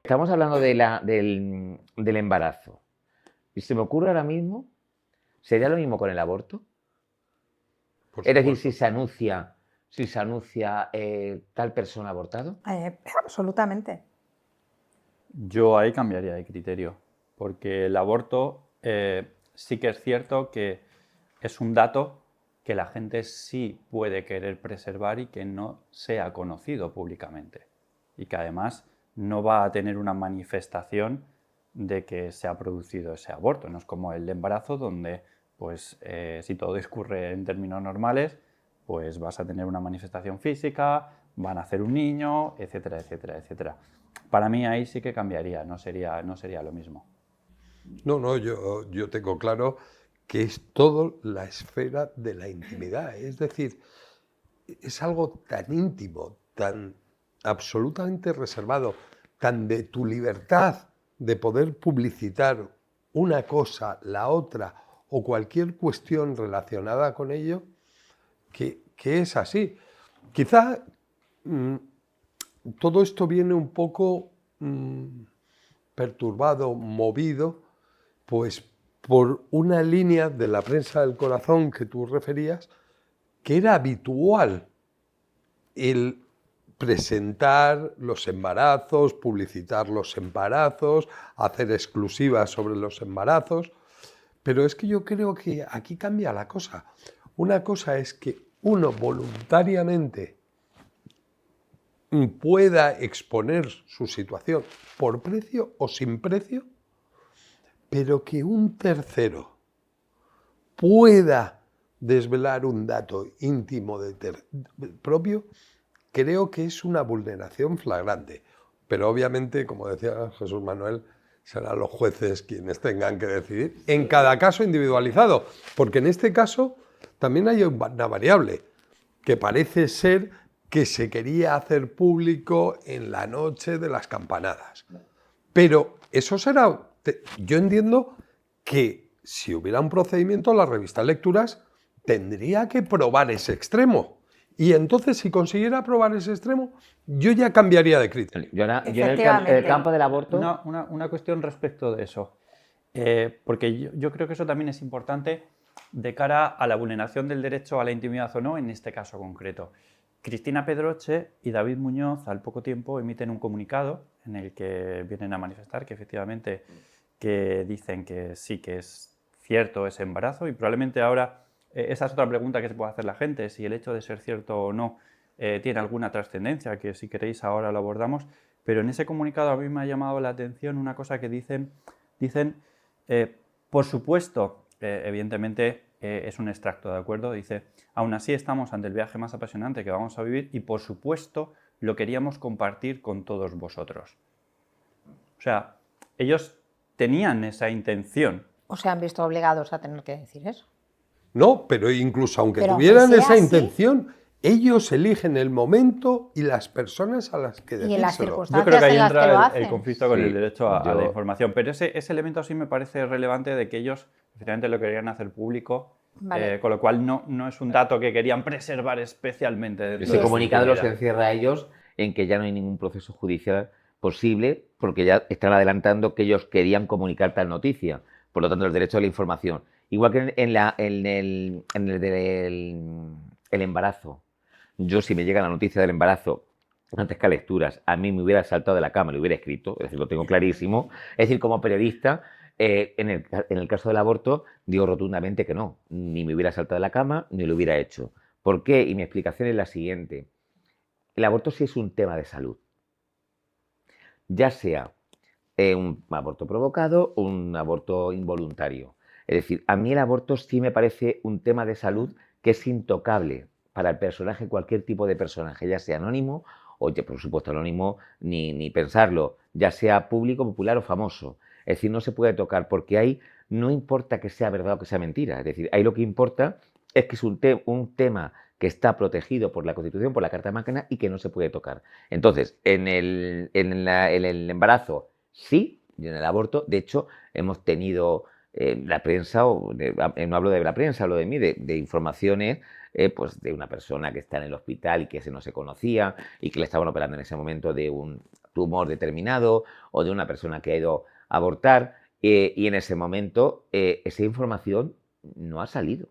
Estamos hablando del embarazo. Y se me ocurre ahora mismo, ¿sería lo mismo con el aborto? Por Es decir, supuesto. si se anuncia tal persona ha abortado. Absolutamente. Yo ahí cambiaría de criterio, porque el aborto sí que es cierto que es un dato que la gente sí puede querer preservar y que no sea conocido públicamente. Y que además no va a tener una manifestación de que se ha producido ese aborto. No es como el embarazo donde, pues, si todo discurre en términos normales, pues vas a tener una manifestación física, van a nacer un niño, etcétera, etcétera, etcétera. Para mí ahí sí que cambiaría, no sería lo mismo. No, yo tengo claro que es todo la esfera de la intimidad. Es decir, es algo tan íntimo, tan absolutamente reservado, tan de tu libertad de poder publicitar una cosa, la otra o cualquier cuestión relacionada con ello, que es así. Quizá todo esto viene un poco perturbado, movido, pues por una línea de la prensa del corazón que tú referías, que era habitual el presentar los embarazos, publicitar los embarazos, hacer exclusivas sobre los embarazos, pero es que yo creo que aquí cambia la cosa. Una cosa es que uno voluntariamente pueda exponer su situación por precio o sin precio, pero que un tercero pueda desvelar un dato íntimo propio, creo que es una vulneración flagrante. Pero obviamente, como decía Jesús Manuel, serán los jueces quienes tengan que decidir en cada caso individualizado, porque en este caso también hay una variable que parece ser que se quería hacer público en la noche de las campanadas. Pero eso será... Yo entiendo que si hubiera un procedimiento, la revista Lecturas tendría que probar ese extremo. Y entonces, si consiguiera probar ese extremo, yo ya cambiaría de criterio. Yo en el campo del aborto... Una cuestión respecto de eso. Porque yo creo que eso también es importante de cara a la vulneración del derecho a la intimidad o no, en este caso concreto. Cristina Pedroche y David Muñoz al poco tiempo emiten un comunicado en el que vienen a manifestar que efectivamente que dicen que sí que es cierto ese embarazo y probablemente ahora esa es otra pregunta que se puede hacer la gente, si el hecho de ser cierto o no tiene alguna trascendencia, que si queréis ahora lo abordamos, pero en ese comunicado a mí me ha llamado la atención una cosa que dicen por supuesto, evidentemente es un extracto, ¿de acuerdo? Dice, aún así estamos ante el viaje más apasionante que vamos a vivir y por supuesto lo queríamos compartir con todos vosotros. O sea, ellos tenían esa intención. ¿O se han visto obligados a tener que decir eso? No, pero incluso aunque Pero tuvieran aunque sea esa así, intención, ellos eligen el momento y las personas a las que y en las decírselo. circunstancias Yo creo que ahí en las que lo entra hacen. el conflicto con Sí, el derecho a la yo- información, pero ese elemento sí me parece relevante de que ellos efectivamente lo querían hacer público, Vale. con lo cual no es un dato que querían preservar especialmente. dentro Ese de su comunicado los intimidad. encierra a ellos en que ya no hay ningún proceso judicial posible porque ya están adelantando que ellos querían comunicar tal noticia. Por lo tanto, el derecho a la información. Igual que el embarazo. Yo, si me llega la noticia del embarazo antes que a Lecturas, a mí me hubiera saltado de la cama, lo hubiera escrito, es decir, lo tengo clarísimo. Es decir, como periodista, en el caso del aborto, digo rotundamente que no. Ni me hubiera saltado de la cama, ni lo hubiera hecho. ¿Por qué? Y mi explicación es la siguiente. El aborto sí es un tema de salud. Ya sea un aborto provocado o un aborto involuntario. Es decir, a mí el aborto sí me parece un tema de salud que es intocable para el personaje, cualquier tipo de personaje, ya sea anónimo o, por supuesto, anónimo ni pensarlo, ya sea público, popular o famoso. Es decir, no se puede tocar porque ahí no importa que sea verdad o que sea mentira. Es decir, ahí lo que importa es que es un tema que está protegido por la Constitución, por la Carta Magna y que no se puede tocar. Entonces, en el embarazo, sí, y en el aborto, de hecho, hemos tenido la prensa, no hablo de la prensa, hablo de mí, de informaciones pues de una persona que está en el hospital y que no se conocía y que le estaban operando en ese momento de un tumor determinado o de una persona que ha ido a abortar y en ese momento esa información no ha salido.